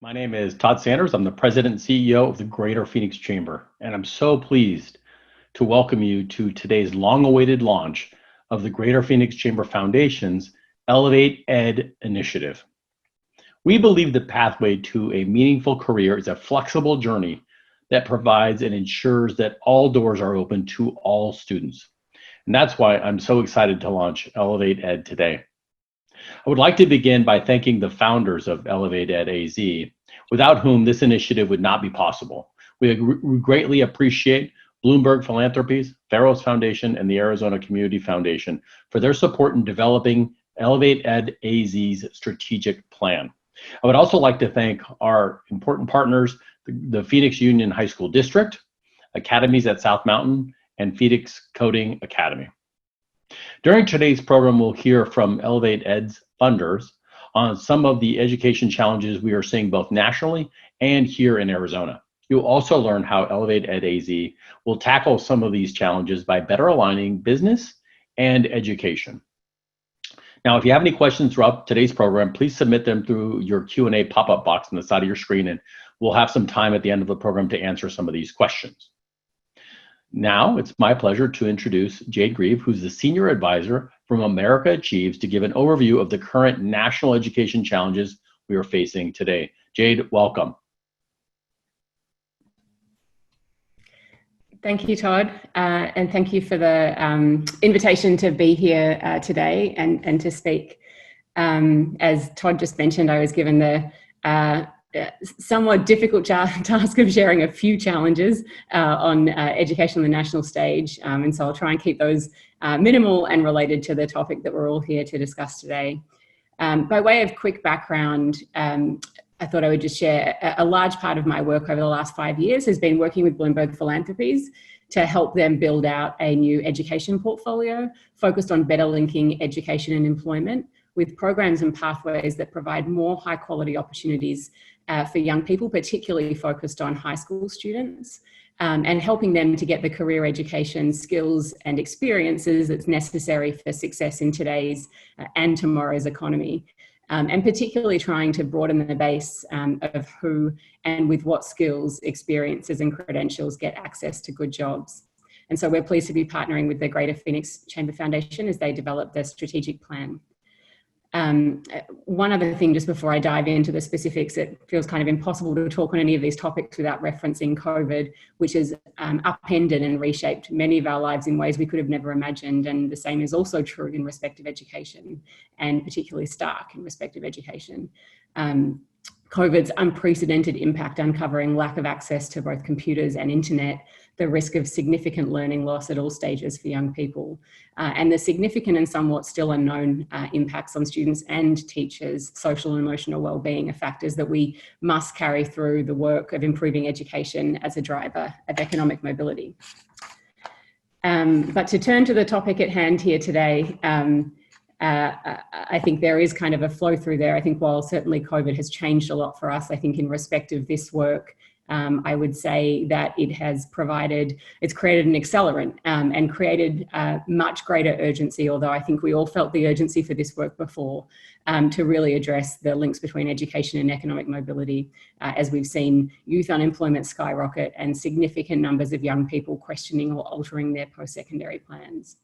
My name is Todd Sanders. I'm the President and CEO of the Greater Phoenix Chamber, and I'm so pleased to welcome you to today's long-awaited launch of the Greater Phoenix Chamber Foundation's Elevate Ed initiative. We believe the pathway to a meaningful career is a flexible journey that provides and ensures that all doors are open to all students. And that's why I'm so excited to launch Elevate Ed today. I would like to begin by thanking the founders of ElevateEdAZ, without whom this initiative would not be possible. We greatly appreciate Bloomberg Philanthropies, Farrell's Foundation, and the Arizona Community Foundation for their support in developing ElevateEdAZ's strategic plan. I would also like to thank our important partners, the Phoenix Union High School District, Academies at South Mountain, and Phoenix Coding Academy. During today's program, we'll hear from Elevate Ed's funders on some of the education challenges we are seeing both nationally and here in Arizona. You'll also learn how ElevateEdAZ will tackle some of these challenges by better aligning business and education. Now, if you have any questions throughout today's program, please submit them through your Q&A pop-up box on the side of your screen, and we'll have some time at the end of the program to answer some of these questions. Now, it's my pleasure to introduce Jade Grieve, who's the Senior Advisor from America Achieves, to give an overview of the current national education challenges we are facing today. Jade, welcome. Thank you, Todd, and thank you for the invitation to be here today and to speak. As Todd just mentioned, I was given the somewhat difficult task of sharing a few challenges on education on the national stage, and so I'll try and keep those minimal and related to the topic that we're all here to discuss today. By way of quick background, I thought I would just share a large part of my work over the last 5 years has been working with Bloomberg Philanthropies to help them build out a new education portfolio focused on better linking education and employment with programs and pathways that provide more high quality opportunities for young people, particularly focused on high school students, and helping them to get the career education skills and experiences that's necessary for success in today's and tomorrow's economy. And particularly trying to broaden the base of who and with what skills, experiences and credentials get access to good jobs. And so we're pleased to be partnering with the Greater Phoenix Chamber Foundation as they develop their strategic plan. One other thing, just before I dive into the specifics, it feels kind of impossible to talk on any of these topics without referencing COVID, which has upended and reshaped many of our lives in ways we could have never imagined. And the same is also true in respect of education, and particularly stark in respect of education. COVID's unprecedented impact uncovering lack of access to both computers and internet, the risk of significant learning loss at all stages for young people, and the significant and somewhat still unknown impacts on students and teachers' social and emotional well-being are factors that we must carry through the work of improving education as a driver of economic mobility. But to turn to the topic at hand here today, I think there is kind of a flow through there. I think while certainly COVID has changed a lot for us, I think in respect of this work, I would say that it's created an accelerant and created much greater urgency, although I think we all felt the urgency for this work before, to really address the links between education and economic mobility, as we've seen youth unemployment skyrocket and significant numbers of young people questioning or altering their post-secondary plans.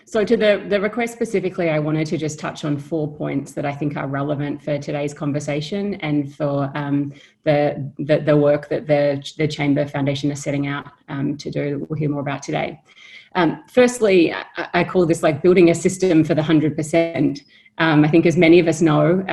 So to the request specifically, I wanted to just touch on 4 points that I think are relevant for today's conversation and for the work that the Chamber Foundation is setting out to do, that we'll hear more about today. Firstly, I call this like building a system for the 100%. I think as many of us know,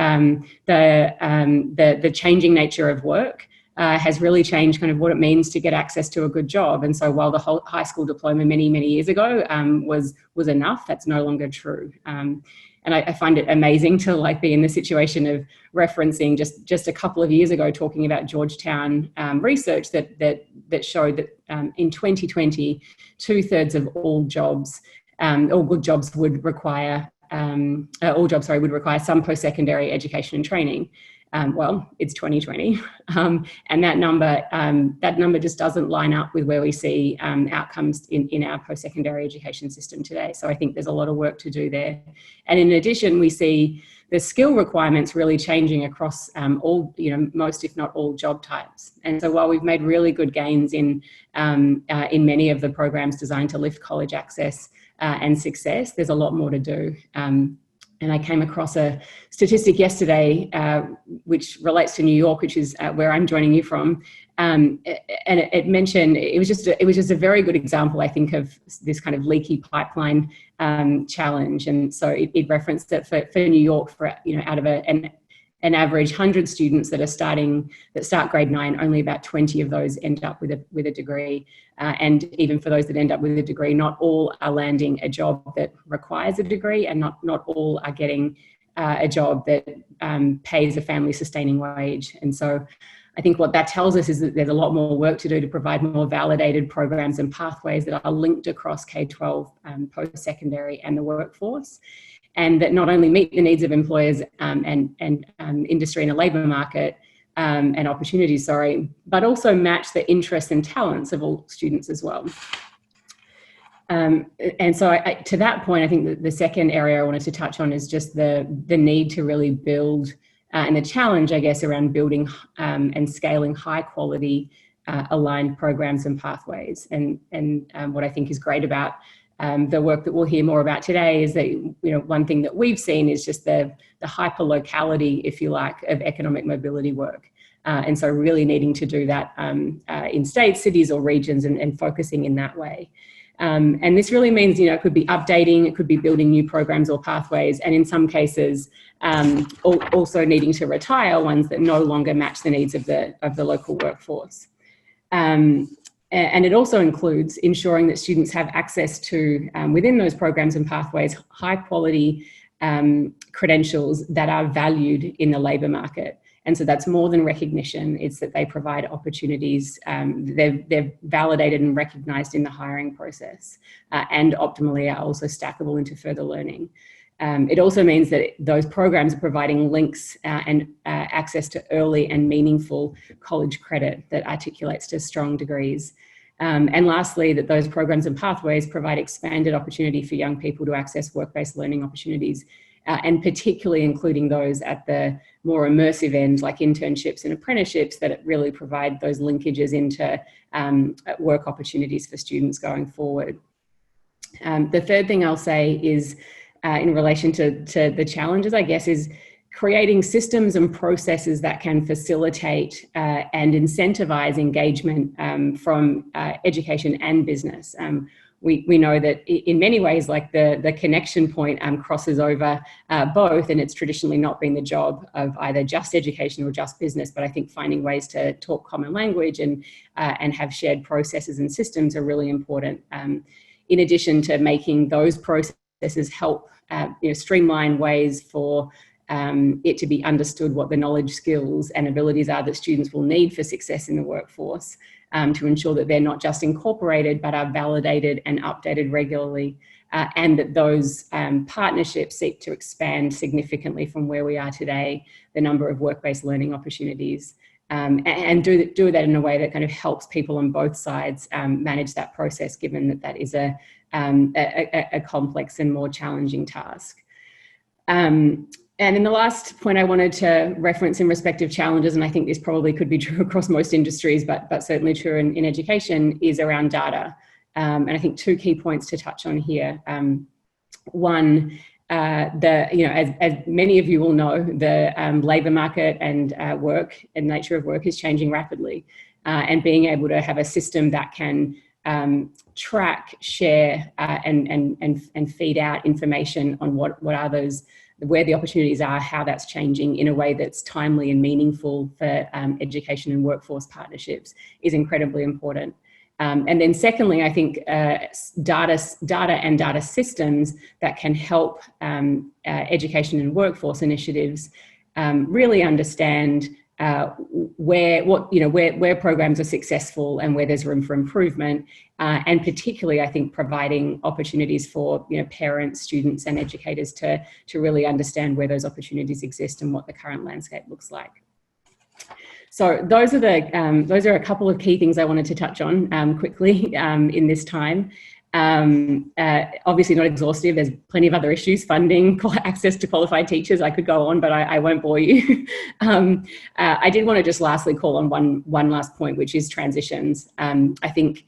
the changing nature of work has really changed kind of what it means to get access to a good job. And so while the whole high school diploma many years ago was enough, that's no longer true. And I find it amazing to like be in the situation of referencing just a couple of years ago talking about Georgetown research that showed that in 2020, 2/3 of all jobs, all good jobs would require, would require some post-secondary education and training. well, it's 2020, and that number just doesn't line up with where we see outcomes in our post-secondary education system today. So I think there's a lot of work to do there. And in addition, we see the skill requirements really changing across all, most if not all job types. And so while we've made really good gains in many of the programs designed to lift college access and success, there's a lot more to do. And I came across a statistic yesterday, which relates to New York, which is where I'm joining you from. And it mentioned, it was just a very good example, I think, of this kind of leaky pipeline challenge. And so it referenced that for New York, for out of an average 100 students that start grade 9, only about 20 of those end up with a degree. And even for those that end up with a degree, not all are landing a job that requires a degree, and not all are getting a job that pays a family sustaining wage. And so I think what that tells us is that there's a lot more work to do to provide more validated programs and pathways that are linked across K-12, post-secondary and the workforce, and that not only meet the needs of employers and industry and the labour market and opportunities, but also match the interests and talents of all students as well. And so to that point, I think that the second area I wanted to touch on is just the need to really build and the challenge, I guess, around building and scaling high quality aligned programs and pathways. And what I think is great about the work that we'll hear more about today is that, one thing that we've seen is just the hyper locality, if you like, of economic mobility work. And so really needing to do that in states, cities or regions and focusing in that way. And this really means, it could be updating, it could be building new programs or pathways, and in some cases also needing to retire ones that no longer match the needs of the local workforce. And it also includes ensuring that students have access to, within those programs and pathways, high quality credentials that are valued in the labour market. And so that's more than recognition, it's that they provide opportunities, they're validated and recognised in the hiring process, and optimally are also stackable into further learning. It also means that those programs are providing links and access to early and meaningful college credit that articulates to strong degrees. And lastly, that those programs and pathways provide expanded opportunity for young people to access work-based learning opportunities, and particularly including those at the more immersive end, like internships and apprenticeships, that really provide those linkages into work opportunities for students going forward. The third thing I'll say is, in relation to the challenges, I guess, is creating systems and processes that can facilitate and incentivize engagement from education and business. We know that in many ways, like the connection point crosses over both, and it's traditionally not been the job of either just education or just business, but I think finding ways to talk common language and have shared processes and systems are really important. In addition to making those processes help streamline ways for it to be understood what the knowledge, skills and abilities are that students will need for success in the workforce, to ensure that they're not just incorporated but are validated and updated regularly, and that those partnerships seek to expand significantly from where we are today, the number of work-based learning opportunities, and do that in a way that kind of helps people on both sides manage that process, given that that is a complex and more challenging task. And then the last point I wanted to reference in respect of challenges, and I think this probably could be true across most industries, but certainly true in education, is around data. And I think two key points to touch on here. One, as many of you will know, the labour market and work and nature of work is changing rapidly, and being able to have a system that can track, share, and feed out information on what are those, where the opportunities are, how that's changing in a way that's timely and meaningful for education and workforce partnerships is incredibly important. And then secondly, I think data and data systems that can help education and workforce initiatives really understand where programs are successful and where there's room for improvement, and particularly, I think, providing opportunities for parents, students, and educators to really understand where those opportunities exist and what the current landscape looks like. So those are a couple of key things I wanted to touch on quickly in this time. Obviously not exhaustive. There's plenty of other issues: funding, access to qualified teachers. I could go on, but I won't bore you. I did want to just lastly call on one last point, which is transitions. I think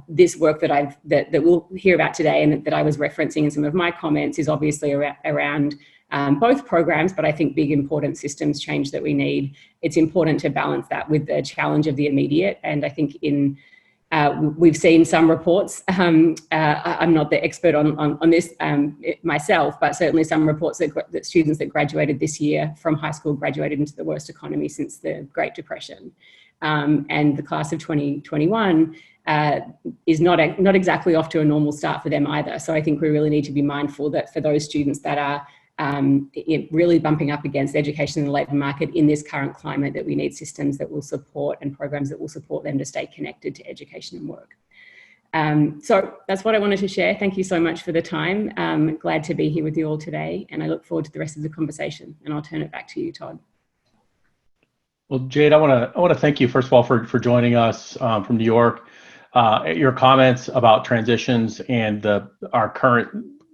this work that we'll hear about today and that I was referencing in some of my comments is obviously around both programs, but I think big important systems change that we need. It's important to balance that with the challenge of the immediate. And I think we've seen some reports. I'm not the expert on this myself, but certainly some reports that students that graduated this year from high school graduated into the worst economy since the Great Depression. And the class of 2021 is not exactly off to a normal start for them either. So I think we really need to be mindful that for those students that are really bumping up against education in the labour market in this current climate, that we need systems that will support and programs that will support them to stay connected to education and work. So that's what I wanted to share. Thank you so much for the time. Glad to be here with you all today, and I look forward to the rest of the conversation, and I'll turn it back to you, Todd. Well, Jade, I want to thank you first of all for joining us from New York. Your comments about transitions and our current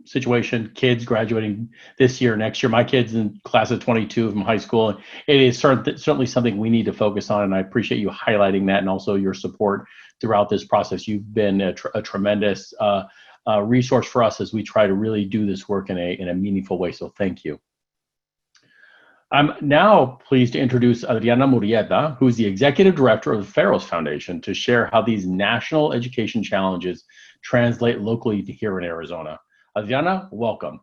situation, kids graduating this year, next year. My kids in class of 22 from high school. It is certainly something we need to focus on, and I appreciate you highlighting that and also your support throughout this process. You've been a tremendous resource for us as we try to really do this work in a meaningful way. So thank you. I'm now pleased to introduce Adriana Morieta, who is the Executive Director of the Pharos Foundation, to share how these national education challenges translate locally here in Arizona. Adriana, welcome.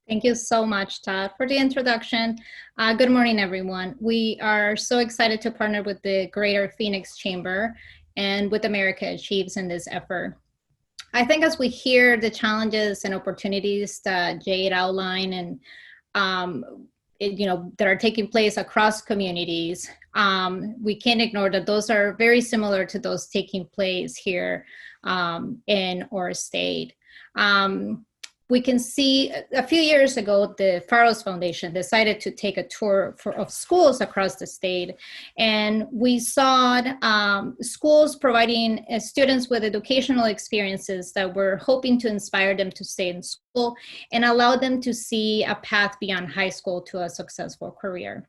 Thank you so much, Todd, for the introduction. Good morning, everyone. We are so excited to partner with the Greater Phoenix Chamber and with America Achieves in this effort. I think as we hear the challenges and opportunities that Jade outlined and that are taking place across communities, we can't ignore that those are very similar to those taking place here in our state. We can see a few years ago, the Pharos Foundation decided to take a tour of schools across the state. And we saw schools providing students with educational experiences that were hoping to inspire them to stay in school and allow them to see a path beyond high school to a successful career.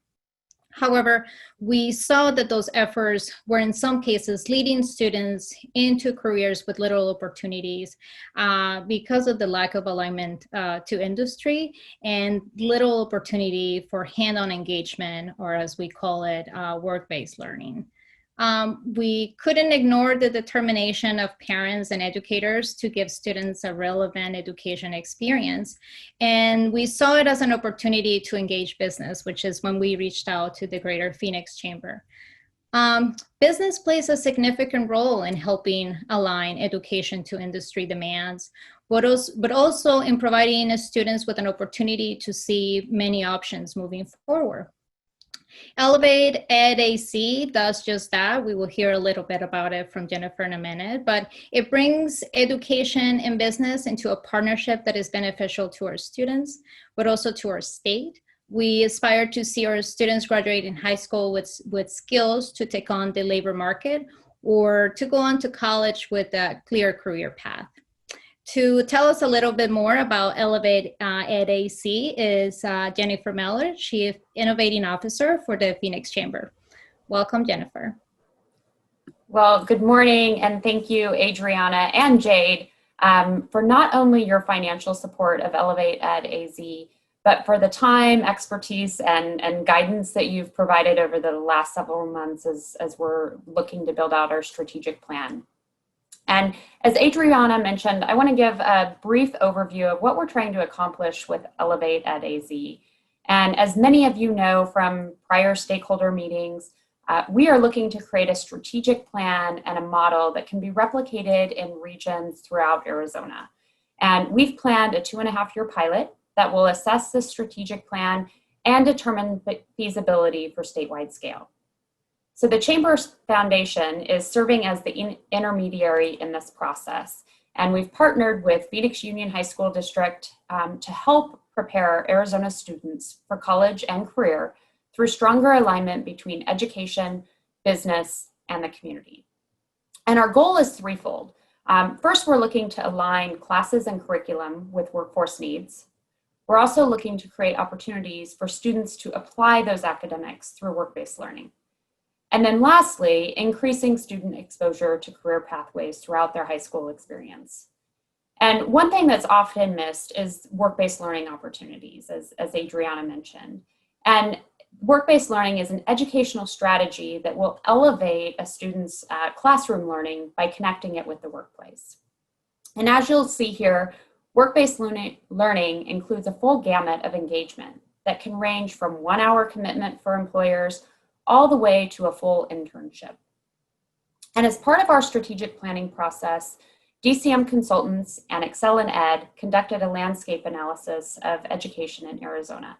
However, we saw that those efforts were in some cases leading students into careers with little opportunities because of the lack of alignment to industry and little opportunity for hand-on engagement, or as we call it, work-based learning. We couldn't ignore the determination of parents and educators to give students a relevant education experience. And we saw it as an opportunity to engage business, which is when we reached out to the Greater Phoenix Chamber. Business plays a significant role in helping align education to industry demands, but also in providing students with an opportunity to see many options moving forward. ElevateEdAZ does just that. We will hear a little bit about it from Jennifer in a minute, but it brings education and business into a partnership that is beneficial to our students, but also to our state. We aspire to see our students graduate in high school with skills to take on the labor market or to go on to college with a clear career path. To tell us a little bit more about ElevateEdAZ is Jennifer Meller, Chief Innovating Officer for the Phoenix Chamber. Welcome, Jennifer. Well, good morning, and thank you, Adriana and Jade, for not only your financial support of ElevateEdAZ, but for the time, expertise, and guidance that you've provided over the last several months as we're looking to build out our strategic plan. And as Adriana mentioned, I want to give a brief overview of what we're trying to accomplish with ElevateEdAZ. And as many of you know from prior stakeholder meetings, we are looking to create a strategic plan and a model that can be replicated in regions throughout Arizona. And we've planned a 2.5-year pilot that will assess the strategic plan and determine the feasibility for statewide scale. So the Chamber's Foundation is serving as the intermediary in this process. And we've partnered with Phoenix Union High School District to help prepare Arizona students for college and career through stronger alignment between education, business, and the community. And our goal is threefold. First, we're looking to align classes and curriculum with workforce needs. We're also looking to create opportunities for students to apply those academics through work-based learning. And then lastly, increasing student exposure to career pathways throughout their high school experience. And one thing that's often missed is work-based learning opportunities, as Adriana mentioned. And work-based learning is an educational strategy that will elevate a student's classroom learning by connecting it with the workplace. And as you'll see here, work-based learning includes a full gamut of engagement that can range from 1 hour commitment for employers all the way to a full internship. And as part of our strategic planning process, DCM consultants and Excel and Ed conducted a landscape analysis of education in Arizona.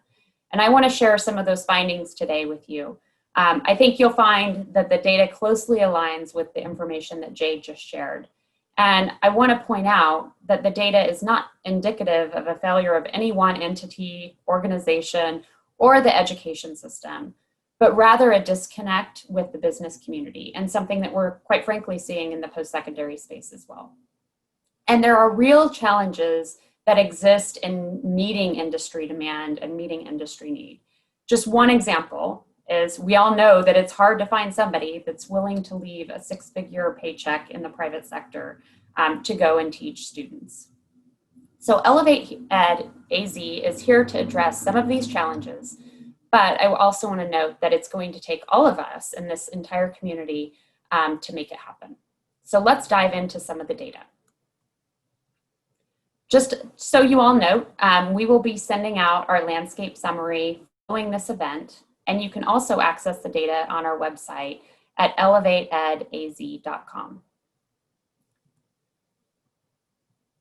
And I want to share some of those findings today with you. I think you'll find that the data closely aligns with the information that Jade just shared. And I want to point out that the data is not indicative of a failure of any one entity, organization, or the education system, but rather a disconnect with the business community, and something that we're quite frankly seeing in the post-secondary space as well. And there are real challenges that exist in meeting industry demand and meeting industry need. Just one example is we all know that it's hard to find somebody that's willing to leave a 6-figure paycheck in the private sector to go and teach students. So ElevateEdAZ is here to address some of these challenges, but I also want to note that it's going to take all of us in this entire community to make it happen. So let's dive into some of the data. Just so you all know, we will be sending out our landscape summary following this event, and you can also access the data on our website at ElevateEdAZ.com.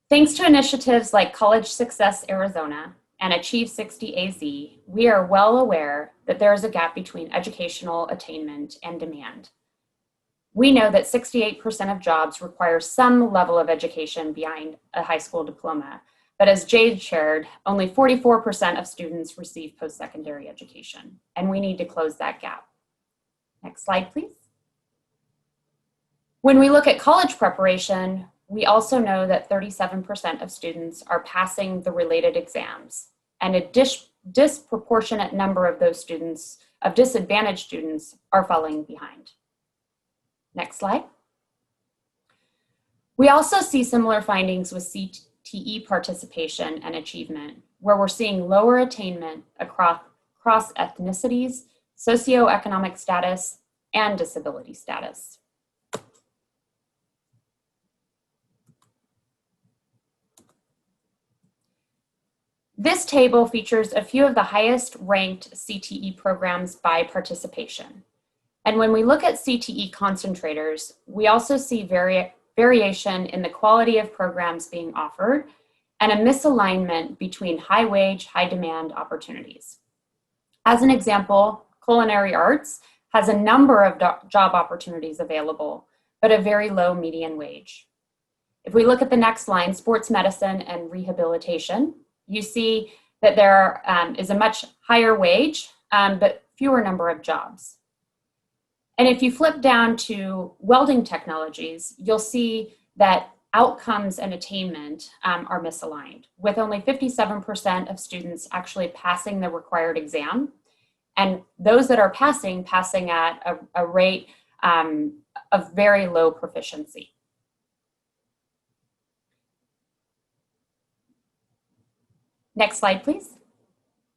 Thanks to initiatives like College Success Arizona and Achieve 60 AZ, we are well aware that there is a gap between educational attainment and demand. We know that 68% of jobs require some level of education behind a high school diploma, but as Jade shared, only 44% of students receive post-secondary education, and we need to close that gap. Next slide, please. When we look at college preparation, we also know that 37% of students are passing the related exams, and a disproportionate number of those students, of disadvantaged students, are falling behind. Next slide. We also see similar findings with Cte Participation and Achievement, where we're seeing lower attainment across ethnicities, socioeconomic status, and disability status. This table features a few of the highest ranked CTE programs by participation. And when we look at CTE concentrators, we also see variation in the quality of programs being offered and a misalignment between high wage, high demand opportunities. As an example, culinary arts has a number of job opportunities available, but a very low median wage. If we look at the next line, sports medicine and rehabilitation, you see that there is a much higher wage, but fewer number of jobs. And if you flip down to welding technologies, you'll see that outcomes and attainment are misaligned, with only 57% of students actually passing the required exam, and those that are passing at a rate of very low proficiency. Next slide, please.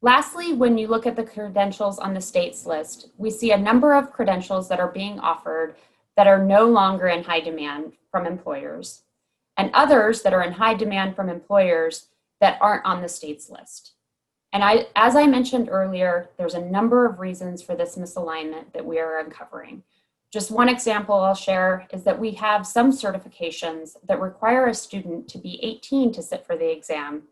Lastly, when you look at the credentials on the state's list, we see a number of credentials that are being offered that are no longer in high demand from employers, and others that are in high demand from employers that aren't on the state's list. And as I mentioned earlier, there's a number of reasons for this misalignment that we are uncovering. Just one example I'll share is that we have some certifications that require a student to be 18 to sit for the exam,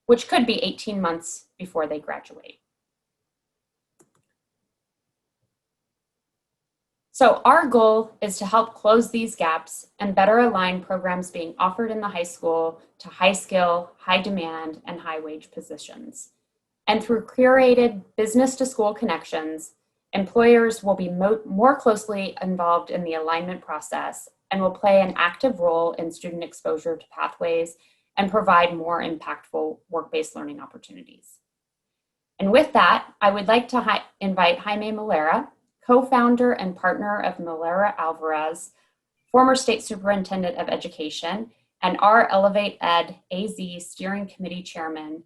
which could be 18 months before they graduate. So our goal is to help close these gaps and better align programs being offered in the high school to high skill, high demand, and high wage positions. And through curated business to school connections Employers will be more closely involved in the alignment process and will play an active role in student exposure to pathways and provide more impactful work-based learning opportunities. And with that, I would like to invite Jaime Meller, co-founder and partner of Meller Alvarez, former State Superintendent of Education, and our ElevateEdAZ Steering Committee Chairman,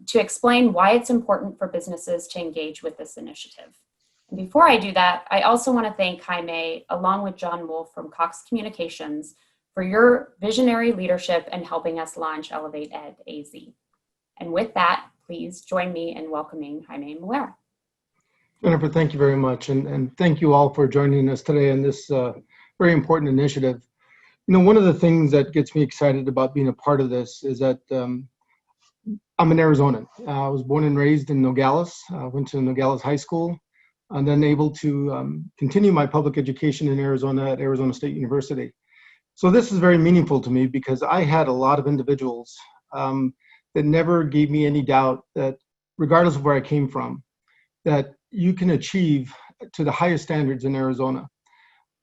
to explain why it's important for businesses to engage with this initiative. And before I do that, I also want to thank Jaime, along with John Wolf from Cox Communications, for your visionary leadership in helping us launch ElevateEdAZ. And with that, please join me in welcoming Jaime Meller. Jennifer, thank you very much. And thank you all for joining us today in this very important initiative. You know, one of the things that gets me excited about being a part of this is that I'm an Arizonan. I was born and raised in Nogales, went to Nogales High School, and then able to continue my public education in Arizona at Arizona State University. So this is very meaningful to me because I had a lot of individuals that never gave me any doubt that regardless of where I came from, that you can achieve to the highest standards in Arizona.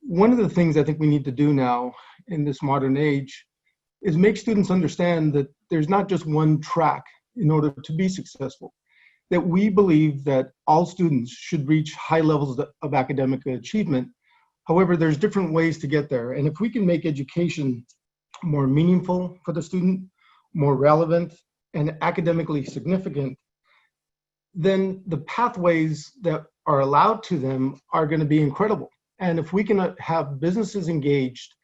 One of the things I think we need to do now in this modern age is make students understand that there's not just one track in order to be successful, that we believe that all students should reach high levels of academic achievement. However, there's different ways to get there. And if we can make education more meaningful for the student, more relevant, and academically significant, then the pathways that are allowed to them are going to be incredible. And if we can have businesses engaged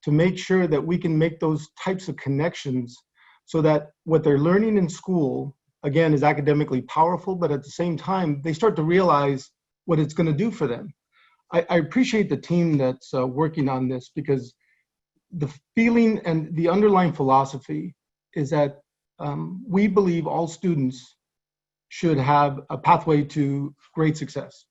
to make sure that we can make those types of connections so that what they're learning in school, again, is academically powerful, but at the same time, they start to realize what it's going to do for them. I appreciate the team that's working on this because the feeling and the underlying philosophy is that we believe all students should have a pathway to great success.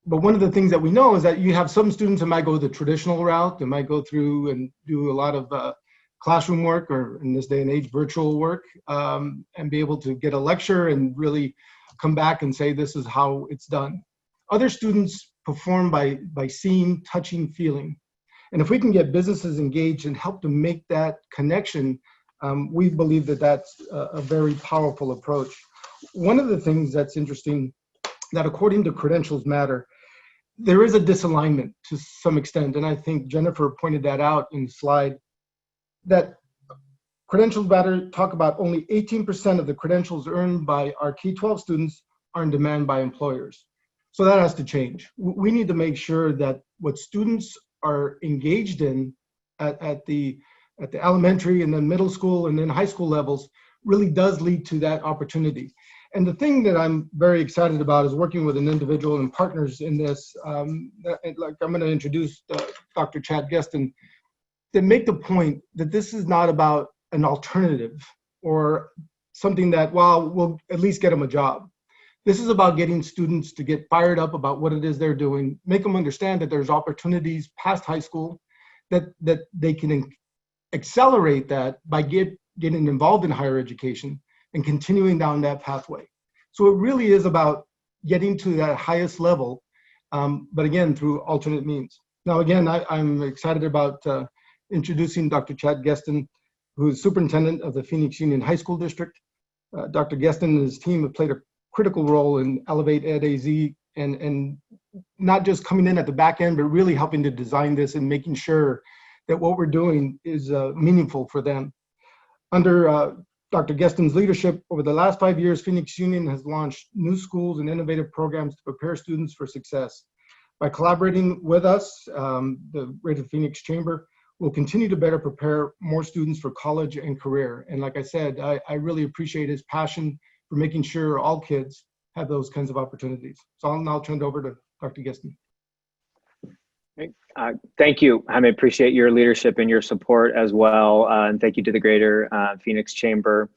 But one of the things that we know is that you have some students that might go the traditional route, that might go through and do a lot of classroom work, or in this day and age, virtual work, and be able to get a lecture and really come back and say, this is how it's done. Other students perform by seeing, touching, feeling. And if we can get businesses engaged and help to make that connection, we believe that that's a very powerful approach. One of the things that's interesting, that according to Credentials Matter, there is a disalignment to some extent. And I think Jennifer pointed that out in the slide, that Credentials Matter talk about only 18% of the credentials earned by our K-12 students are in demand by employers. So that has to change. We need to make sure that what students are engaged in at the elementary and then middle school and then high school levels really does lead to that opportunity. And the thing that I'm very excited about is working with an individual and partners in this, like I'm gonna introduce Dr. Chad Geston, to make the point that this is not about an alternative or something that, well, we'll at least get them a job. This is about getting students to get fired up about what it is they're doing, make them understand that there's opportunities past high school, that they can accelerate that by getting involved in higher education and continuing down that pathway. So it really is about getting to that highest level, but again, through alternate means. Now, again, I'm excited about introducing Dr. Chad Geston, who is superintendent of the Phoenix Union High School District. Dr. Geston and his team have played a critical role in ElevateEdAZ and not just coming in at the back end, but really helping to design this and making sure that what we're doing is meaningful for them. Under Dr. Geston's leadership, over the last 5 years, Phoenix Union has launched new schools and innovative programs to prepare students for success. By collaborating with us, the Greater Phoenix Chamber will continue to better prepare more students for college and career. And like I said, I really appreciate his passion for making sure all kids have those kinds of opportunities. So I'll now turn it over to Dr. Geston. Thank you, Jaime. Appreciate your leadership and your support as well. And thank you to the Greater Phoenix Chamber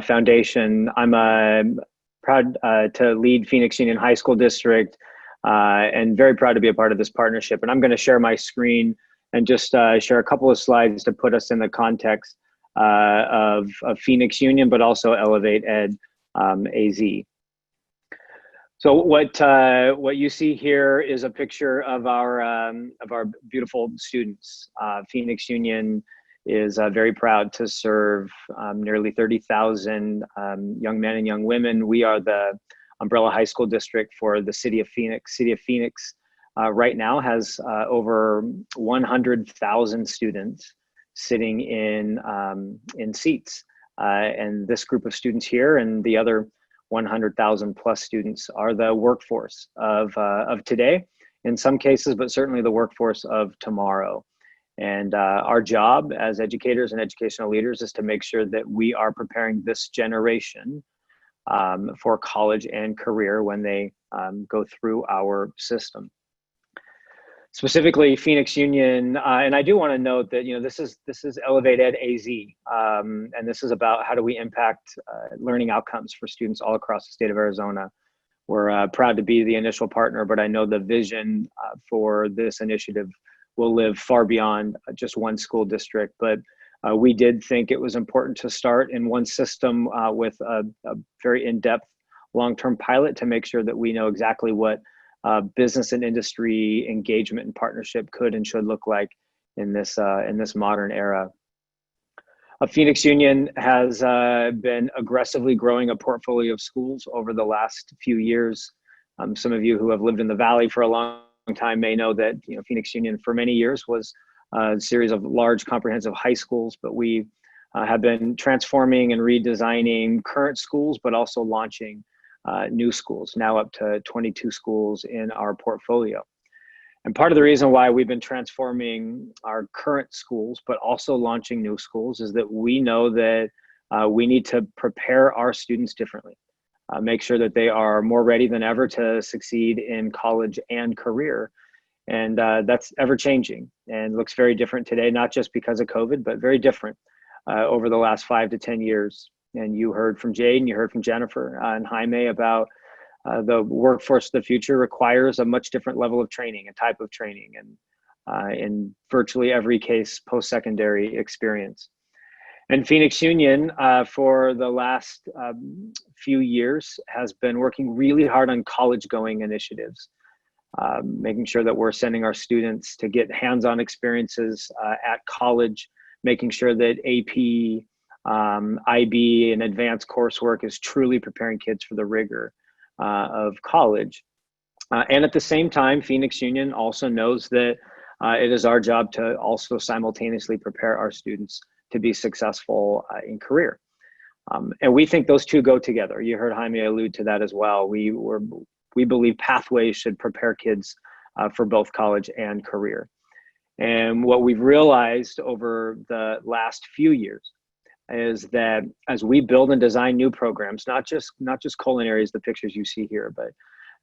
Foundation. I'm proud to lead Phoenix Union High School District and very proud to be a part of this partnership. And I'm going to share my screen and just share a couple of slides to put us in the context of Phoenix Union, but also ElevateEdAZ. So what you see here is a picture of our beautiful students. Phoenix Union is very proud to serve nearly 30,000 young men and young women. We are the umbrella high school district for the city of Phoenix. City of Phoenix right now has over 100,000 students sitting in seats. And this group of students here and the other 100,000 plus students are the workforce of today in some cases, but certainly the workforce of tomorrow. And our job as educators and educational leaders is to make sure that we are preparing this generation for college and career when they go through our system. Specifically, Phoenix Union, and I do want to note that this is ElevateEdAZ, and this is about how do we impact learning outcomes for students all across the state of Arizona. We're proud to be the initial partner, but I know the vision for this initiative will live far beyond just one school district. But we did think it was important to start in one system with a very in-depth long-term pilot to make sure that we know exactly what business and industry engagement and partnership could and should look like in this modern era. Phoenix Union has been aggressively growing a portfolio of schools over the last few years. Some of you who have lived in the Valley for a long time may know that Phoenix Union for many years was a series of large comprehensive high schools, but we have been transforming and redesigning current schools, but also launching new schools, now up to 22 schools in our portfolio. And part of the reason why we've been transforming our current schools, but also launching new schools, is that we know that we need to prepare our students differently, make sure that they are more ready than ever to succeed in college and career. And that's ever changing and looks very different today, not just because of COVID, but very different over the last 5 to 10 years. And you heard from Jade and you heard from Jennifer and Jaime about the workforce of the future requires a much different level of training and type of training, and in virtually every case, post-secondary experience. And Phoenix Union for the last few years has been working really hard on college-going initiatives, making sure that we're sending our students to get hands-on experiences at college, making sure that AP, IB, and advanced coursework is truly preparing kids for the rigor of college. And at the same time, Phoenix Union also knows that it is our job to also simultaneously prepare our students to be successful in career. And we think those two go together. You heard Jaime allude to that as well. We believe pathways should prepare kids for both college and career. And what we've realized over the last few years is that as we build and design new programs, not just culinary as the pictures you see here, but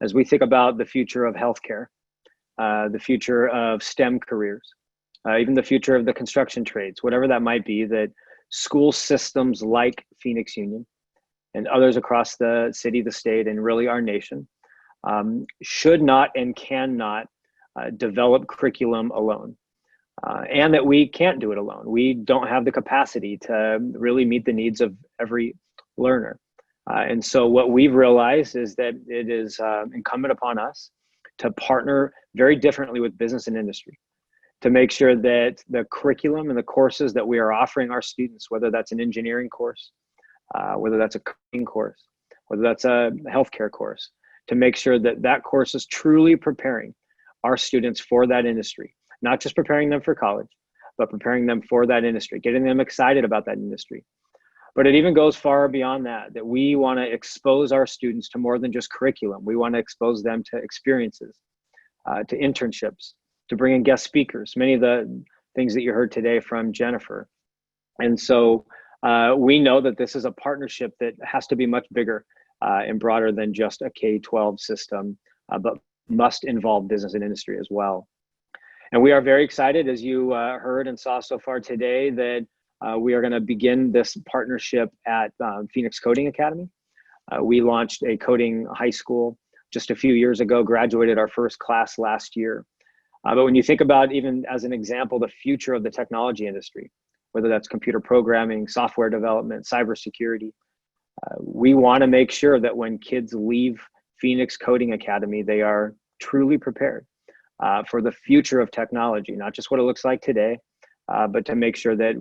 as we think about the future of healthcare, the future of STEM careers, even the future of the construction trades, whatever that might be, that school systems like Phoenix Union and others across the city, the state, and really our nation should not and cannot develop curriculum alone. And that we can't do it alone. We don't have the capacity to really meet the needs of every learner. And so what we've realized is that it is incumbent upon us to partner very differently with business and industry to make sure that the curriculum and the courses that we are offering our students, whether that's an engineering course, whether that's a cooking course, whether that's a healthcare course, to make sure that that course is truly preparing our students for that industry. Not just preparing them for college, but preparing them for that industry, getting them excited about that industry. But it even goes far beyond that, that we want to expose our students to more than just curriculum. We want to expose them to experiences, to internships, to bring in guest speakers, many of the things that you heard today from Jennifer. And so we know that this is a partnership that has to be much bigger and broader than just a K-12 system, but must involve business and industry as well. And we are very excited, as you heard and saw so far today, that we are going to begin this partnership at Phoenix Coding Academy. We launched a coding high school just a few years ago, graduated our first class last year. But when you think about, even as an example, the future of the technology industry, whether that's computer programming, software development, cybersecurity, we want to make sure that when kids leave Phoenix Coding Academy, they are truly prepared for the future of technology, not just what it looks like today, but to make sure that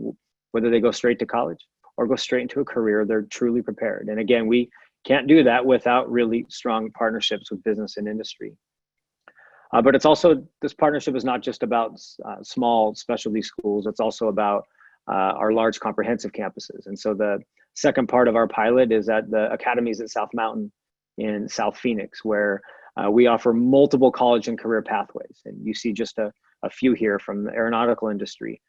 whether they go straight to college or go straight into a career, they're truly prepared. And again, we can't do that without really strong partnerships with business and industry. But it's also, this partnership is not just about small specialty schools, it's also about our large comprehensive campuses. And so the second part of our pilot is at the academies at South Mountain in South Phoenix, where we offer multiple college and career pathways. And you see just a few here, from the aeronautical industry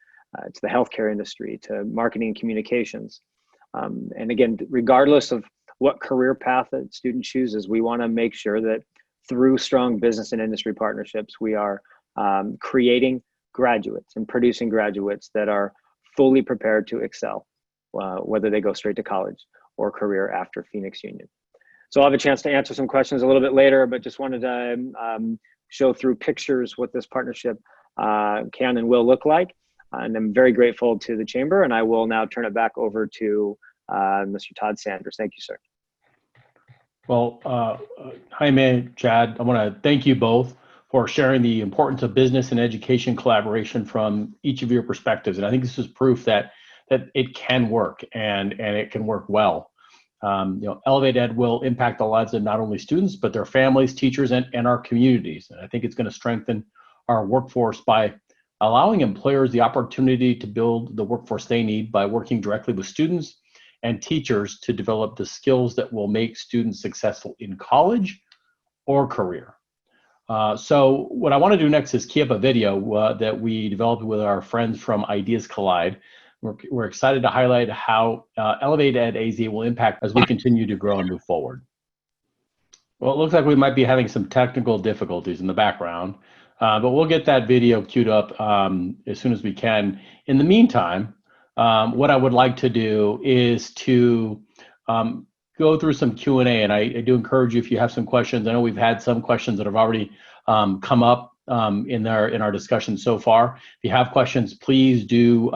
to the healthcare industry to marketing and communications. And again, regardless of what career path a student chooses, we want to make sure that through strong business and industry partnerships, we are creating graduates and producing graduates that are fully prepared to excel, whether they go straight to college or career after Phoenix Union. So I'll have a chance to answer some questions a little bit later, but just wanted to show through pictures what this partnership can and will look like. And I'm very grateful to the Chamber, and I will now turn it back over to Mr. Todd Sanders. Thank you, sir. Well, Jaime, Chad, I want to thank you both for sharing the importance of business and education collaboration from each of your perspectives. And I think this is proof that it can work, and it can work well. Elevate Ed will impact the lives of not only students, but their families, teachers, and our communities. And I think it's going to strengthen our workforce by allowing employers the opportunity to build the workforce they need by working directly with students and teachers to develop the skills that will make students successful in college or career. So what I want to do next is key up a video that we developed with our friends from Ideas Collide. We're excited to highlight how ElevateEdAZ will impact as we continue to grow and move forward. Well, it looks like we might be having some technical difficulties in the background, but we'll get that video queued up as soon as we can. In the meantime, what I would like to do is to go through some Q&A, and I do encourage you, if you have some questions. I know we've had some questions that have already come up in our discussion so far. If you have questions, please do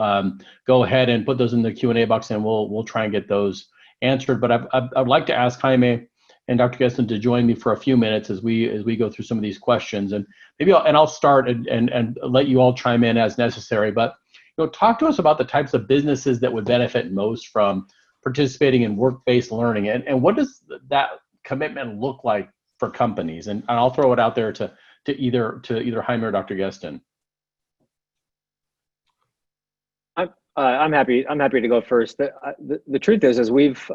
go ahead and put those in the Q&A box, and we'll try and get those answered. But I'd like to ask Jaime and Dr. Geston to join me for a few minutes as we go through some of these questions, and maybe I'll start and let you all chime in as necessary. But talk to us about the types of businesses that would benefit most from participating in work-based learning, and what does that commitment look like for companies? And I'll throw it out there to either Jaime or Dr. Geston. I'm happy to go first. The truth is we've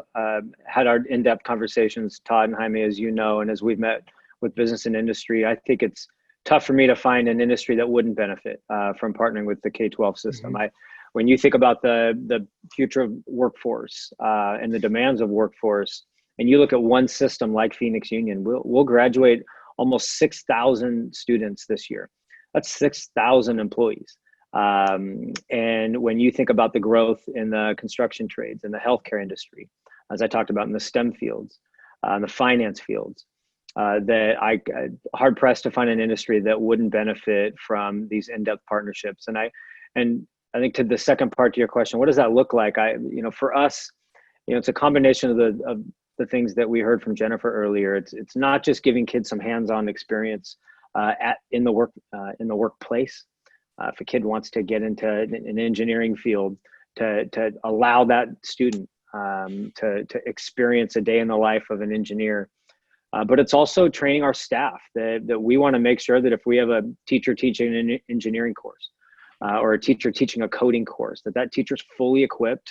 had our in-depth conversations, Todd and Jaime, as you know, and as we've met with business and industry, I think it's tough for me to find an industry that wouldn't benefit from partnering with the K-12 system. Mm-hmm. When you think about the future of workforce and the demands of workforce, and you look at one system like Phoenix Union, we'll graduate almost 6,000 students this year. That's 6,000 employees. And when you think about the growth in the construction trades and the healthcare industry, as I talked about in the STEM fields, the finance fields, that I hard pressed to find an industry that wouldn't benefit from these in-depth partnerships. And I think to the second part to your question, what does that look like? For us, it's a combination of the things that we heard from Jennifer earlier. It's not just giving kids some hands-on experience in the workplace. If a kid wants to get into an engineering field, to allow that student to experience a day in the life of an engineer. But it's also training our staff that we want to make sure that if we have a teacher teaching an engineering course or a teacher teaching a coding course, that teacher's fully equipped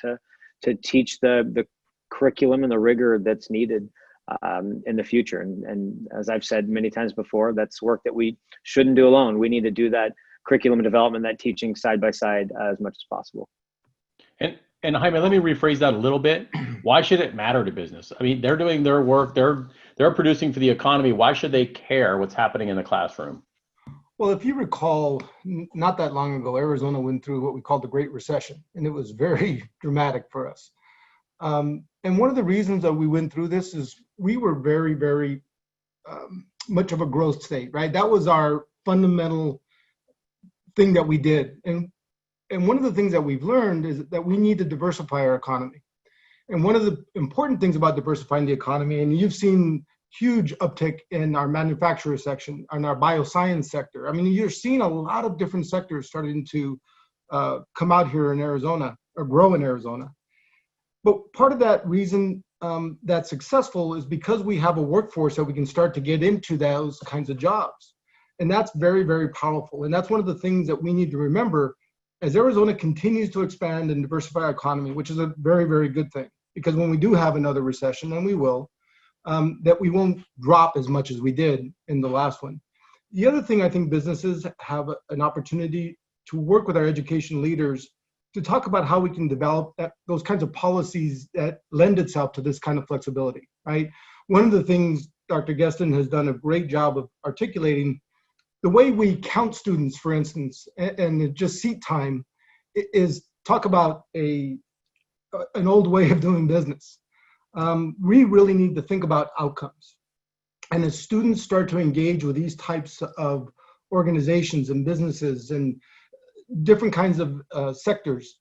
to teach the curriculum and the rigor that's needed in the future. And as I've said many times before, that's work that we shouldn't do alone. We need to do that curriculum development, that teaching side by side as much as possible. And Jaime, let me rephrase that a little bit. Why should it matter to business? I mean, they're doing their work, they're producing for the economy. Why should they care what's happening in the classroom? Well, if you recall, not that long ago, Arizona went through what we call the Great Recession, and it was very dramatic for us. And one of the reasons that we went through this is we were very, very much of a growth state, right? That was our fundamental thing that we did. And one of the things that we've learned is that we need to diversify our economy. And one of the important things about diversifying the economy, and you've seen huge uptick in our manufacturer section and our bioscience sector. I mean, you're seeing a lot of different sectors starting to come out here in Arizona or grow in Arizona. But part of that reason that's successful is because we have a workforce that we can start to get into those kinds of jobs. And that's very, very powerful. And that's one of the things that we need to remember as Arizona continues to expand and diversify our economy, which is a very, very good thing. Because when we do have another recession, and we will, that we won't drop as much as we did in the last one. The other thing I think businesses have an opportunity to work with our education leaders to talk about how we can develop those kinds of policies that lend itself to this kind of flexibility, right? One of the things Dr. Guestin has done a great job of articulating, the way we count students, for instance, and just seat time is talk about an old way of doing business. We really need to think about outcomes. And as students start to engage with these types of organizations and businesses and different kinds of sectors,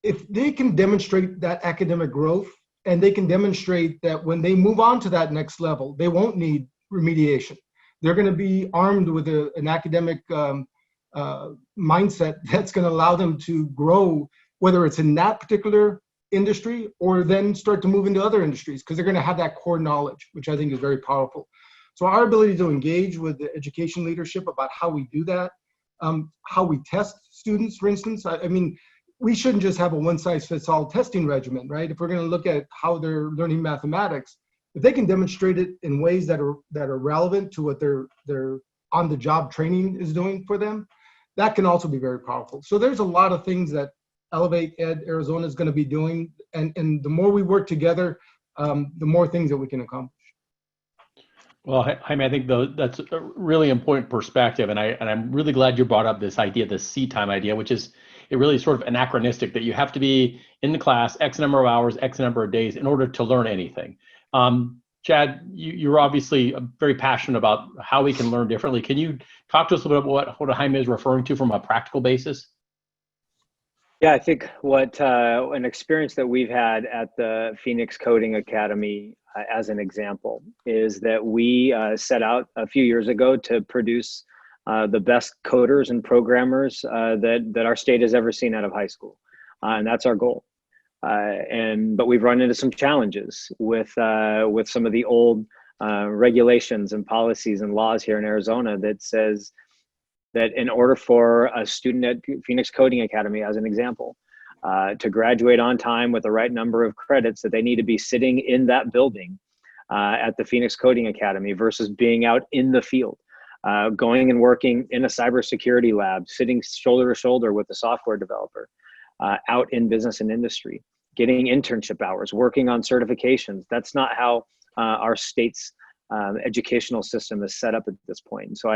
if they can demonstrate that academic growth and they can demonstrate that when they move on to that next level, they won't need remediation. They're going to be armed with an academic mindset that's going to allow them to grow, whether it's in that particular industry or then start to move into other industries, because they're going to have that core knowledge, which I think is very powerful. So our ability to engage with the education leadership about how we do that, how we test students, for instance. I mean, we shouldn't just have a one-size-fits-all testing regimen, right? If we're going to look at how they're learning mathematics, if they can demonstrate it in ways that are relevant to what their on-the-job training is doing for them, that can also be very powerful. So there's a lot of things that Elevate Ed Arizona is going to be doing, and the more we work together, the more things that we can accomplish. Well, Jaime, I think that's a really important perspective, and I'm really glad you brought up this idea, the seat time idea, which is it really sort of anachronistic that you have to be in the class X number of hours, X number of days in order to learn anything. Chad, you're obviously very passionate about how we can learn differently. Can you talk to us a little bit about what Jaime is referring to from a practical basis? Yeah, I think what an experience that we've had at the Phoenix Coding Academy, as an example, is that we set out a few years ago to produce the best coders and programmers that our state has ever seen out of high school, and that's our goal. But we've run into some challenges with some of the old regulations and policies and laws here in Arizona that says that in order for a student at Phoenix Coding Academy, as an example, to graduate on time with the right number of credits, that they need to be sitting in that building at the Phoenix Coding Academy versus being out in the field, going and working in a cybersecurity lab, sitting shoulder to shoulder with a software developer, out in business and industry, getting internship hours, working on certifications. That's not how our state's educational system is set up at this point. And so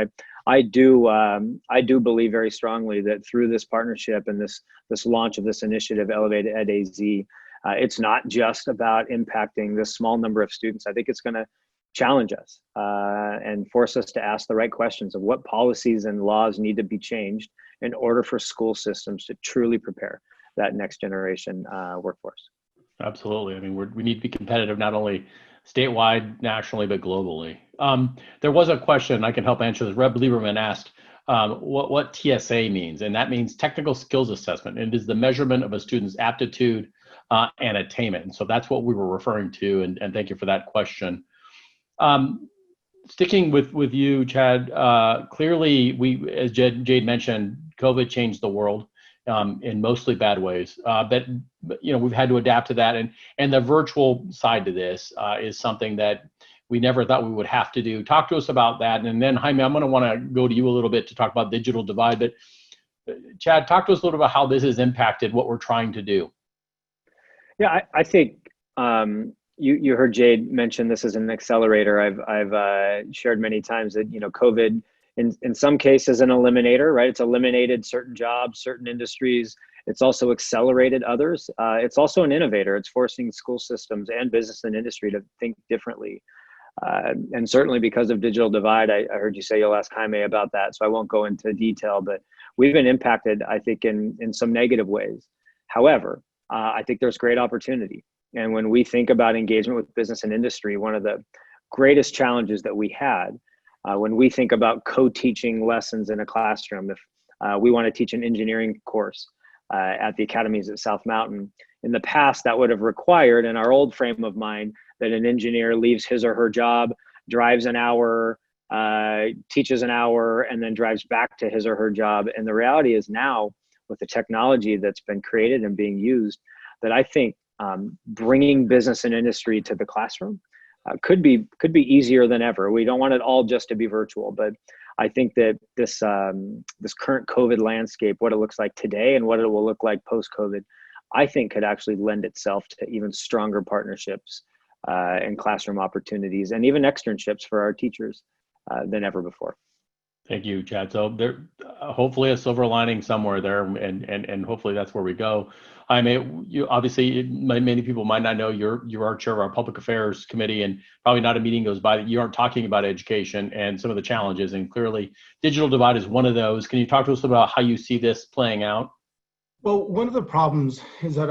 I do believe very strongly that through this partnership and this launch of this initiative, ElevateEdAZ, it's not just about impacting this small number of students. I think it's going to challenge us and force us to ask the right questions of what policies and laws need to be changed in order for school systems to truly prepare that next generation workforce. Absolutely. I mean, we need to be competitive, not only statewide, nationally, but globally. There was a question I can help answer this. Reb Lieberman asked what TSA means, and that means technical skills assessment. And it is the measurement of a student's aptitude and attainment. And so that's what we were referring to, and thank you for that question. Sticking with you, Chad, clearly as Jade mentioned, COVID changed the world in mostly bad ways, but we've had to adapt to that, and the virtual side to this is something that we never thought we would have to do. Talk to us about that, and then Jaime, I'm going to want to go to you a little bit to talk about digital divide, but Chad, talk to us a little about how this has impacted what we're trying to do. Yeah, I think you heard Jade mention this as an accelerator. I've shared many times that COVID, in some cases, an eliminator, right? It's eliminated certain jobs, certain industries. It's also accelerated others. It's also an innovator. It's forcing school systems and business and industry to think differently. And certainly because of digital divide, I heard you say you'll ask Jaime about that, so I won't go into detail, but we've been impacted, I think, in some negative ways. However, I think there's great opportunity. And when we think about engagement with business and industry, one of the greatest challenges that we had when we think about co-teaching lessons in a classroom. If we want to teach an engineering course at the academies at South Mountain, in the past that would have required, in our old frame of mind, that an engineer leaves his or her job, drives an hour, teaches an hour, and then drives back to his or her job. And the reality is now, with the technology that's been created and being used, that I think bringing business and industry to the classroom could be easier than ever. We don't want it all just to be virtual, but I think that this current COVID landscape, what it looks like today and what it will look like post-COVID, I think could actually lend itself to even stronger partnerships and classroom opportunities, and even externships for our teachers than ever before. Thank you, Chad. So there, hopefully a silver lining somewhere there, and hopefully that's where we go. I mean, you obviously, many people might not know you're our chair of our public affairs committee, and probably not a meeting goes by that you aren't talking about education and some of the challenges. And clearly, digital divide is one of those. Can you talk to us about how you see this playing out? Well, one of the problems is that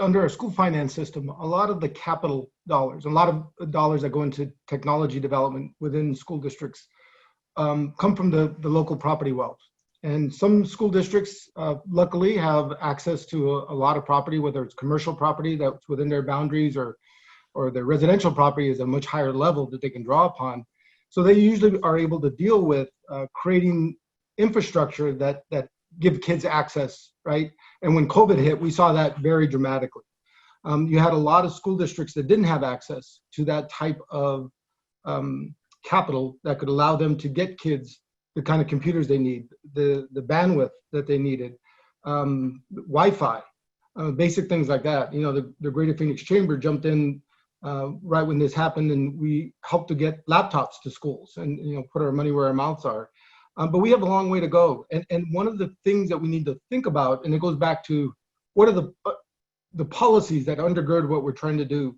under our school finance system, a lot of the capital dollars, a lot of dollars that go into technology development within school districts come from the local property wealth. And some school districts, luckily, have access to a lot of property, whether it's commercial property that's within their boundaries or their residential property is a much higher level that they can draw upon. So they usually are able to deal with creating infrastructure that give kids access, right? And when COVID hit, we saw that very dramatically. You had a lot of school districts that didn't have access to that type of capital that could allow them to get kids the kind of computers they need, the bandwidth that they needed, Wi-Fi, basic things like that. You know, the Greater Phoenix Chamber jumped in right when this happened, and we helped to get laptops to schools and, you know, put our money where our mouths are. But we have a long way to go. And one of the things that we need to think about, and it goes back to what are the policies that undergird what we're trying to do.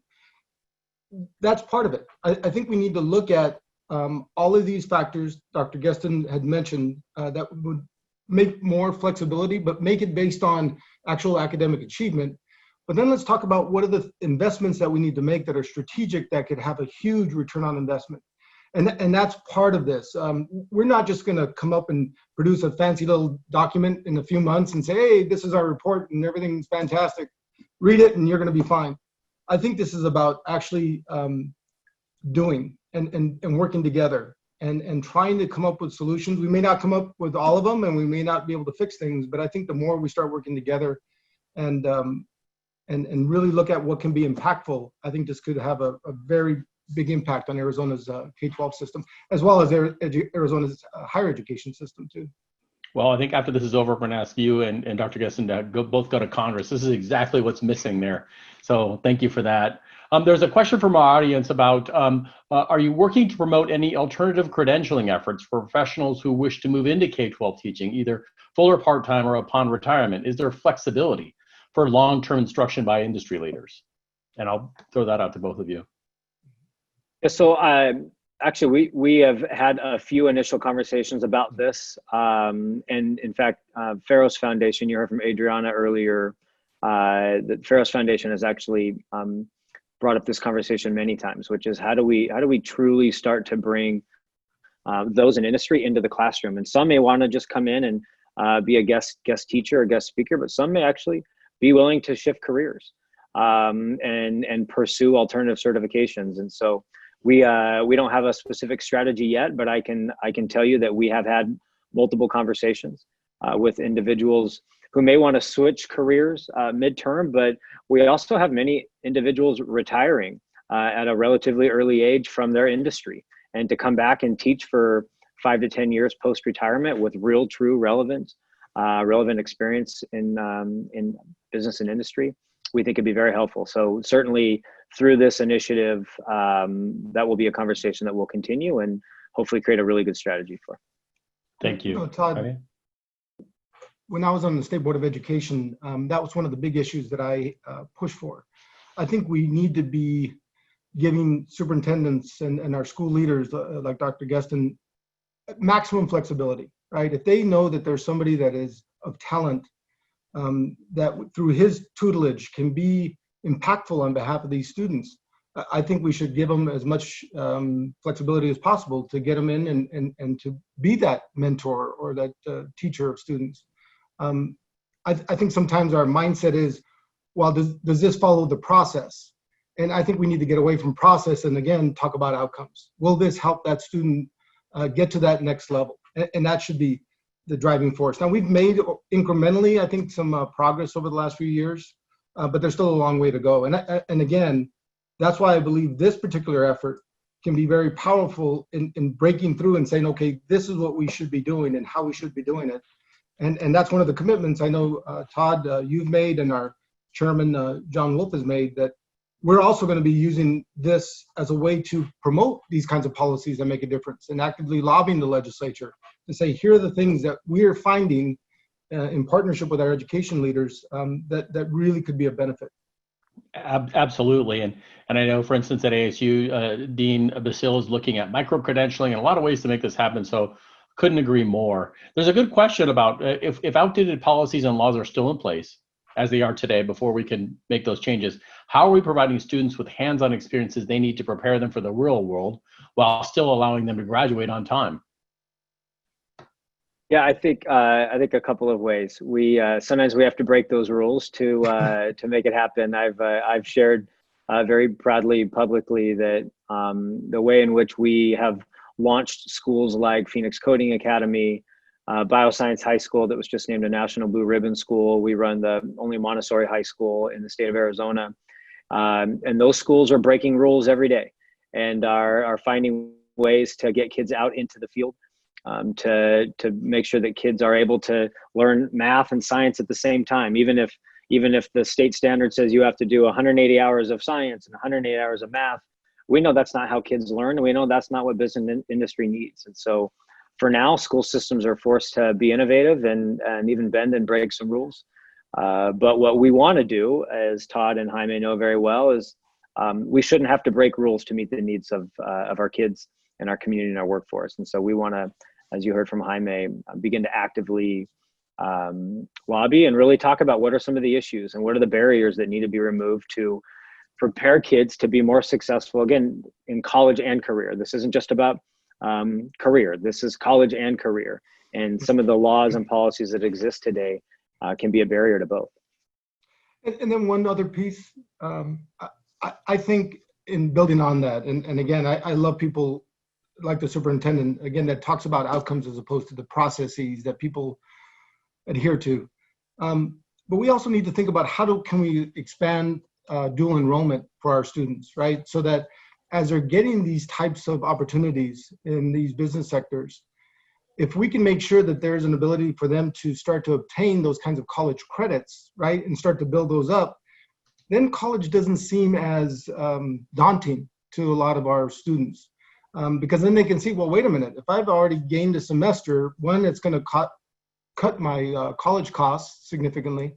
That's part of it. I think we need to look at all of these factors Dr. Geston had mentioned that would make more flexibility, but make it based on actual academic achievement. But then let's talk about what are the investments that we need to make that are strategic, that could have a huge return on investment. And that's part of this. We're not just going to come up and produce a fancy little document in a few months and say, hey, this is our report and everything's fantastic. Read it and you're going to be fine. I think this is about actually doing and working together and trying to come up with solutions. We may not come up with all of them, and we may not be able to fix things, but I think the more we start working together and really look at what can be impactful, I think this could have a very big impact on Arizona's K-12 system, as well as Arizona's higher education system too. Well, I think after this is over, I'm going to ask you and Dr. Geston to both go to Congress. This is exactly what's missing there. So thank you for that. There's a question from our audience about, are you working to promote any alternative credentialing efforts for professionals who wish to move into K-12 teaching, either full or part-time or upon retirement? Is there flexibility for long-term instruction by industry leaders? And I'll throw that out to both of you. So actually, we have had a few initial conversations about this. And in fact, Pharos Foundation, you heard from Adriana earlier, the Pharos Foundation has actually brought up this conversation many times, which is how do we truly start to bring those in industry into the classroom? And some may want to just come in and be a guest teacher or guest speaker, but some may actually be willing to shift careers and pursue alternative certifications. And so we don't have a specific strategy yet, but I can tell you that we have had multiple conversations with individuals who may want to switch careers midterm, but we also have many individuals retiring at a relatively early age from their industry, and to come back and teach for 5 to 10 years post-retirement with real, true relevant experience in business and industry, we think it'd be very helpful. So certainly through this initiative, that will be a conversation that will continue and hopefully create a really good strategy for. Thank you. Todd, when I was on the State Board of Education, that was one of the big issues that I pushed for. I think we need to be giving superintendents and our school leaders, like Dr. Geston, maximum flexibility, right? If they know that there's somebody that is of talent that through his tutelage can be impactful on behalf of these students, I think we should give them as much flexibility as possible to get them in and to be that mentor or that teacher of students. I think sometimes our mindset is, well, does this follow the process? And I think we need to get away from process and again, talk about outcomes. Will this help that student get to that next level? And that should be the driving force. Now we've made incrementally, I think, some progress over the last few years, but there's still a long way to go. And again, that's why I believe this particular effort can be very powerful in breaking through and saying, okay, this is what we should be doing and how we should be doing it. And that's one of the commitments I know, Todd, you've made and our chairman, John Wolf, has made, that we're also going to be using this as a way to promote these kinds of policies that make a difference and actively lobbying the legislature to say, here are the things that we're finding in partnership with our education leaders that really could be a benefit. Absolutely. And I know, for instance, at ASU, Dean Basil is looking at micro-credentialing and a lot of ways to make this happen. So couldn't agree more. There's a good question about if outdated policies and laws are still in place, as they are today, before we can make those changes, how are we providing students with hands-on experiences they need to prepare them for the real world while still allowing them to graduate on time? Yeah, I think a couple of ways. We sometimes we have to break those rules to make it happen. I've shared very proudly publicly that the way in which we have launched schools like Phoenix Coding Academy, Bioscience High School that was just named a National Blue Ribbon School. We run the only Montessori high school in the state of Arizona. And those schools are breaking rules every day and are finding ways to get kids out into the field, to make sure that kids are able to learn math and science at the same time. Even if the state standard says you have to do 180 hours of science and 180 hours of math, we know that's not how kids learn. And we know that's not what business industry needs. And so for now, school systems are forced to be innovative and even bend and break some rules. But what we want to do, as Todd and Jaime know very well, is we shouldn't have to break rules to meet the needs of our kids and our community and our workforce. And so we want to, as you heard from Jaime, begin to actively lobby and really talk about what are some of the issues and what are the barriers that need to be removed to prepare kids to be more successful, again, in college and career. This isn't just about career. This is college and career. And some of the laws and policies that exist today can be a barrier to both. And then one other piece, I think in building on that, and again, I love people like the superintendent, again, that talks about outcomes as opposed to the processes that people adhere to. But we also need to think about can we expand dual enrollment for our students, right? So that as they're getting these types of opportunities in these business sectors, if we can make sure that there's an ability for them to start to obtain those kinds of college credits, right, and start to build those up, then college doesn't seem as daunting to a lot of our students. Because then they can see, well, wait a minute, if I've already gained a semester, one, it's going to cut my college costs significantly,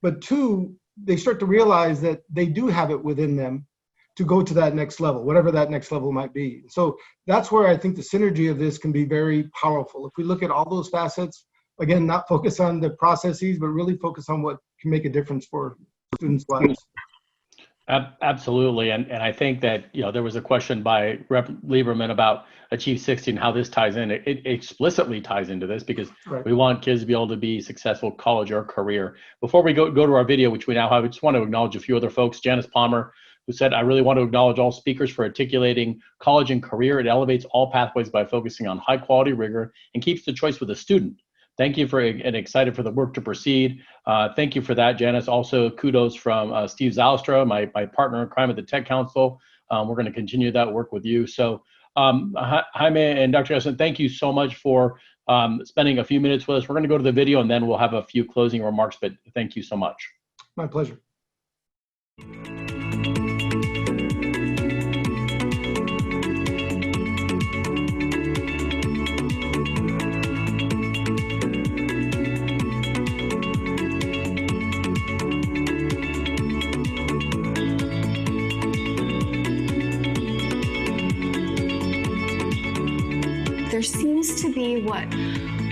but two, they start to realize that they do have it within them to go to that next level, whatever that next level might be. So that's where I think the synergy of this can be very powerful. If we look at all those facets, again, not focus on the processes, but really focus on what can make a difference for students' lives. Absolutely. And I think that, there was a question by Rep. Lieberman about Achieve 60 and how this ties in. It explicitly ties into this because we want kids to be able to be successful college or career. Before we go to our video, which we now have, I just want to acknowledge a few other folks. Janice Palmer, who said, I really want to acknowledge all speakers for articulating college and career. It elevates all pathways by focusing on high quality rigor and keeps the choice with the student. Thank you and excited for the work to proceed. Thank you for that, Janice. Also, kudos from Steve Zalstra, my partner in crime at the Tech Council. We're going to continue that work with you. So Jaime and Dr. Justin, thank you so much for spending a few minutes with us. We're going to go to the video and then we'll have a few closing remarks, but thank you so much. My pleasure. There seems to be what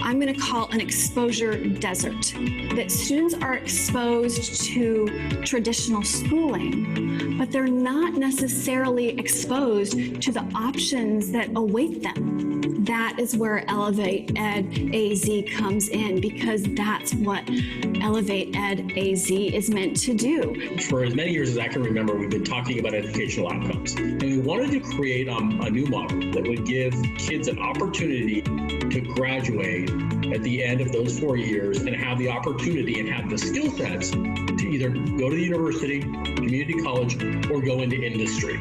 I'm going to call an exposure desert, that students are exposed to traditional schooling, but they're not necessarily exposed to the options that await them. That is where ElevateEdAZ comes in, because that's what ElevateEdAZ is meant to do. For as many years as I can remember, we've been talking about educational outcomes. And we wanted to create a new model that would give kids an opportunity to graduate at the end of those 4 years and have the opportunity and have the skill sets to either go to the university, community college, or go into industry.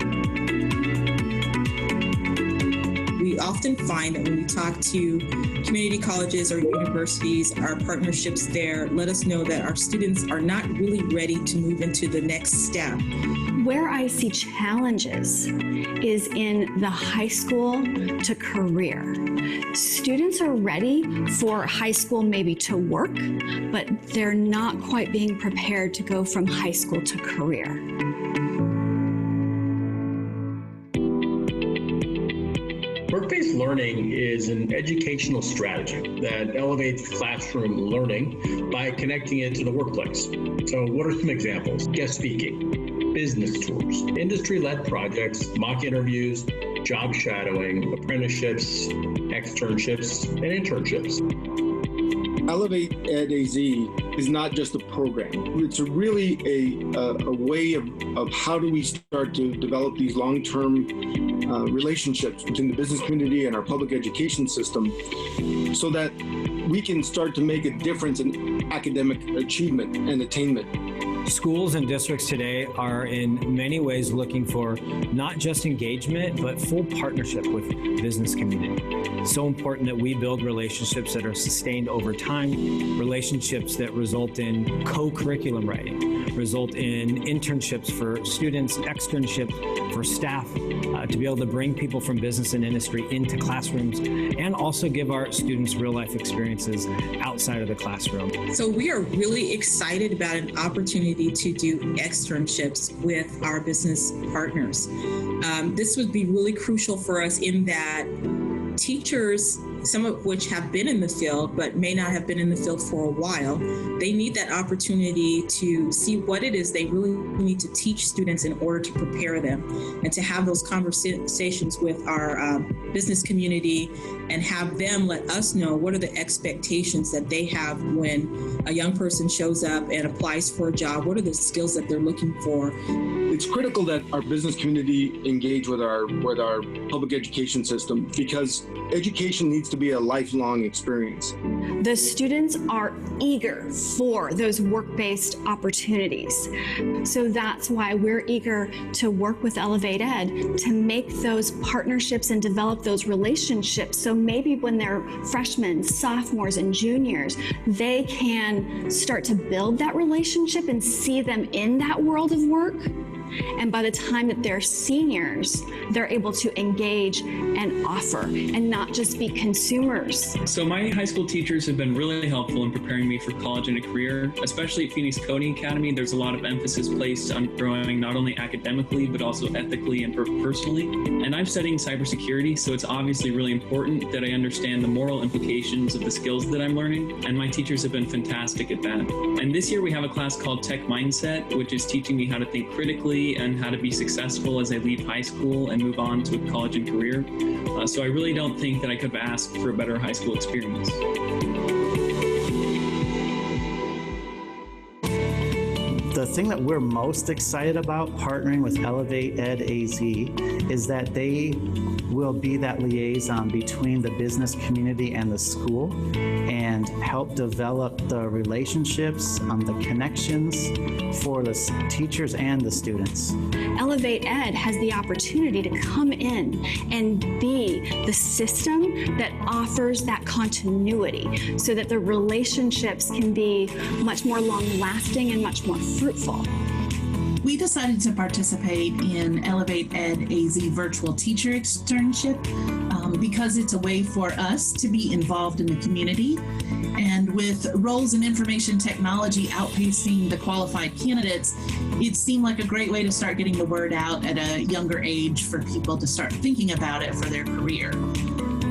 We often find that when we talk to community colleges or universities, our partnerships there let us know that our students are not really ready to move into the next step. Where I see challenges is in the high school to career. Students are ready for high school maybe to work, but they're not quite being prepared to go from high school to career. Work-based learning is an educational strategy that elevates classroom learning by connecting it to the workplace. So what are some examples? Guest speaking, business tours, industry-led projects, mock interviews, job shadowing, apprenticeships, externships, and internships. ElevateEdAZ is not just a program. It's really a way of how do we start to develop these long-term relationships between the business community and our public education system so that we can start to make a difference in academic achievement and attainment. Schools and districts today are in many ways looking for not just engagement, but full partnership with business community. So important that we build relationships that are sustained over time, relationships that result in co-curriculum writing, result in internships for students, externships for staff, to be able to bring people from business and industry into classrooms, and also give our students real-life experiences outside of the classroom. So we are really excited about an opportunity to do externships with our business partners. This would be really crucial for us in that teachers, some of which have been in the field but may not have been in the field for a while, they need that opportunity to see what it is they really need to teach students in order to prepare them, and to have those conversations with our business community and have them let us know what are the expectations that they have when a young person shows up and applies for a job. What are the skills that they're looking for? It's critical that our business community engage with our public education system, because education needs to be a lifelong experience. The students are eager for those work-based opportunities. So that's why we're eager to work with ElevateEd to make those partnerships and develop those relationships. So maybe when they're freshmen, sophomores, and juniors, they can start to build that relationship and see them in that world of work. And by the time that they're seniors, they're able to engage and offer and not just be consumers. So my high school teachers have been really helpful in preparing me for college and a career, especially at Phoenix Coding Academy. There's a lot of emphasis placed on growing not only academically, but also ethically and personally. And I'm studying cybersecurity, so it's obviously really important that I understand the moral implications of the skills that I'm learning. And my teachers have been fantastic at that. And this year we have a class called Tech Mindset, which is teaching me how to think critically and how to be successful as I leave high school and move on to college and career. So I really don't think that I could have asked for a better high school experience. The thing that we're most excited about partnering with ElevateEdAZ is that they will be that liaison between the business community and the school and help develop the relationships, the connections for the teachers and the students. ElevateEd has the opportunity to come in and be the system that offers that continuity so that the relationships can be much more long-lasting and much more fruitful. We decided to participate in ElevateEdAZ virtual teacher externship because it's a way for us to be involved in the community. And with roles in information technology outpacing the qualified candidates, it seemed like a great way to start getting the word out at a younger age for people to start thinking about it for their career.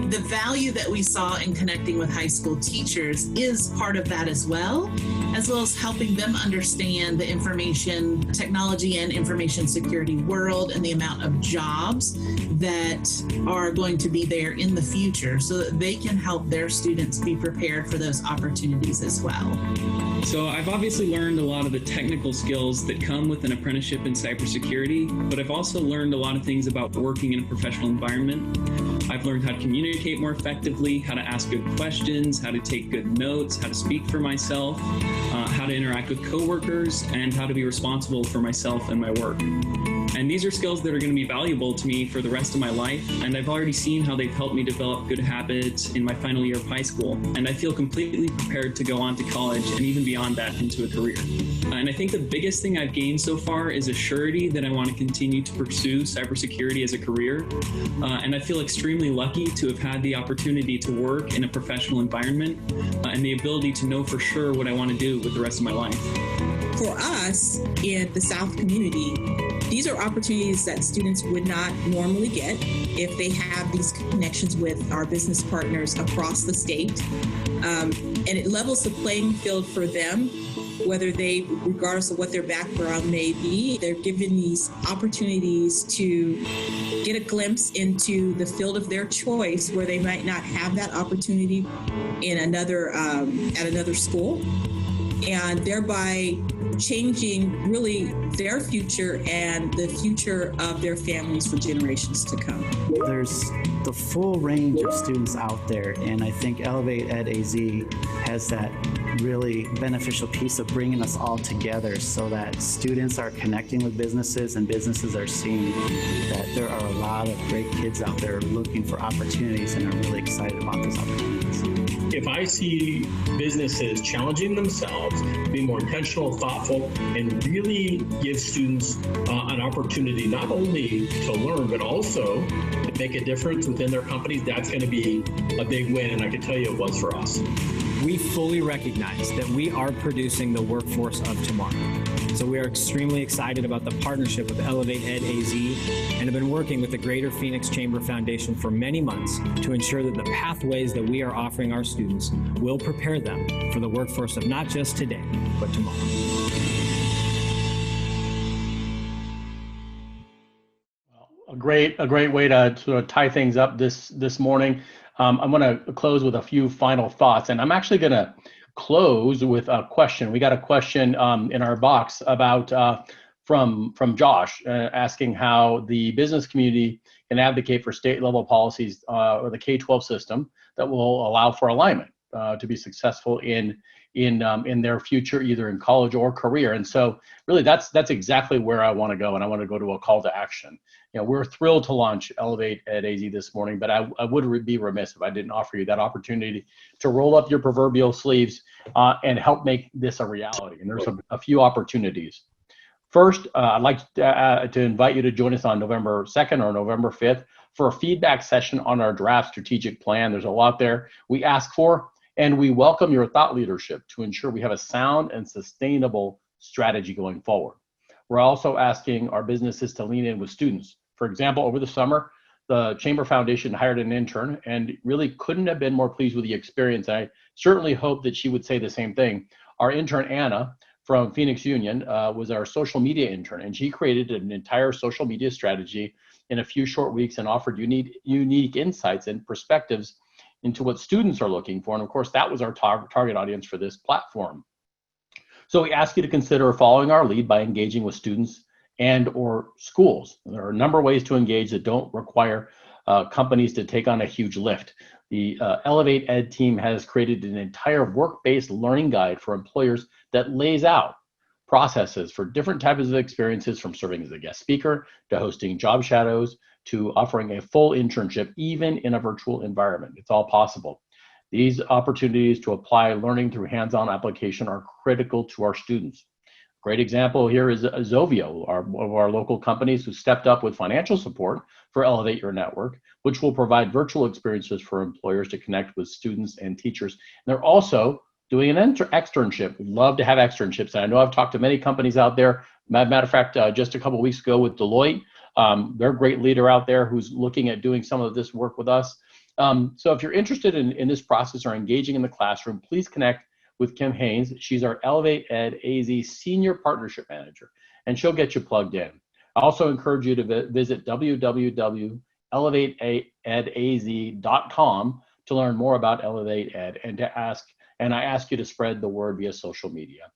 the value that we saw in connecting with high school teachers is part of that as well as helping them understand the information technology and information security world and the amount of jobs that are going to be there in the future so that they can help their students be prepared for those opportunities as well. So I've obviously learned a lot of the technical skills that come with an apprenticeship in cybersecurity, but I've also learned a lot of things about working in a professional environment. I've learned how to communicate more effectively, how to ask good questions, how to take good notes, how to speak for myself, how to interact with coworkers, and how to be responsible for myself and my work. And these are skills that are going to be valuable to me for the rest of my life, and I've already seen how they've helped me develop good habits in my final year of high school, and I feel completely prepared to go on to college and even beyond that into a career. And I think the biggest thing I've gained so far is a surety that I want to continue to pursue cybersecurity as a career, and I feel extremely lucky to have had the opportunity to work in a professional environment and the ability to know for sure what I want to do with the rest of my life. For us in the South community, these are opportunities that students would not normally get if they have these connections with our business partners across the state. And it levels the playing field for them, whether they, regardless of what their background may be, they're given these opportunities to get a glimpse into the field of their choice where they might not have that opportunity in another, at another school, and thereby changing really their future and the future of their families for generations to come. There's the full range of students out there, and I think ElevateEdAZ has that really beneficial piece of bringing us all together so that students are connecting with businesses and businesses are seeing that there are a lot of great kids out there looking for opportunities and are really excited about those opportunities. If I see businesses challenging themselves, being more intentional, thoughtful, and really give students an opportunity not only to learn, but also to make a difference within their companies, that's going to be a big win, and I can tell you it was for us. We fully recognize that we are producing the workforce of tomorrow. So we are extremely excited about the partnership with ElevateEdAZ and have been working with the Greater Phoenix Chamber Foundation for many months to ensure that the pathways that we are offering our students will prepare them for the workforce of not just today, but tomorrow. A great way to sort of tie things up this morning. I'm going to close with a few final thoughts, and I'm actually going to close with a question. We got a question in our box about from Josh asking how the business community can advocate for state level policies or the K-12 system that will allow for alignment to be successful in their future, either in college or career. And so really that's exactly where I want to go, and I want to go to a call to action. You know, we're thrilled to launch ElevateEdAZ this morning, but I would be remiss if I didn't offer you that opportunity to roll up your proverbial sleeves and help make this a reality. And there's a few opportunities. First, I'd like to invite you to join us on November 2nd or November 5th for a feedback session on our draft strategic plan. There's a lot there we ask for, and we welcome your thought leadership to ensure we have a sound and sustainable strategy going forward. We're also asking our businesses to lean in with students. For example, over the summer, the Chamber Foundation hired an intern and really couldn't have been more pleased with the experience. I certainly hope that she would say the same thing. Our intern, Anna, from Phoenix Union, was our social media intern, and she created an entire social media strategy in a few short weeks and offered unique insights and perspectives into what students are looking for. And of course, that was our target audience for this platform. So we ask you to consider following our lead by engaging with students and or schools. There are a number of ways to engage that don't require companies to take on a huge lift. The ElevateEd team has created an entire work-based learning guide for employers that lays out processes for different types of experiences, from serving as a guest speaker to hosting job shadows to offering a full internship, even in a virtual environment. It's all possible. These opportunities to apply learning through hands-on application are critical to our students. Great example here is Zovio, one of our local companies who stepped up with financial support for Elevate Your Network, which will provide virtual experiences for employers to connect with students and teachers. And they're also doing an externship. We'd love to have externships. And I know I've talked to many companies out there. Matter of fact, just a couple of weeks ago with Deloitte, they're a great leader out there who's looking at doing some of this work with us. So if you're interested in this process or engaging in the classroom, please connect with Kim Haynes. She's our ElevateEdAZ Senior Partnership Manager, and she'll get you plugged in. I also encourage you to visit www.ElevateEdAZ.com to learn more about Elevate Ed and I ask you to spread the word via social media.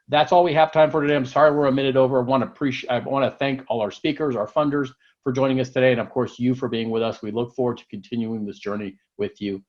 That's all we have time for today. I'm sorry we're a minute over. I want to thank all our speakers, our funders for joining us today, and of course you for being with us. We look forward to continuing this journey with you.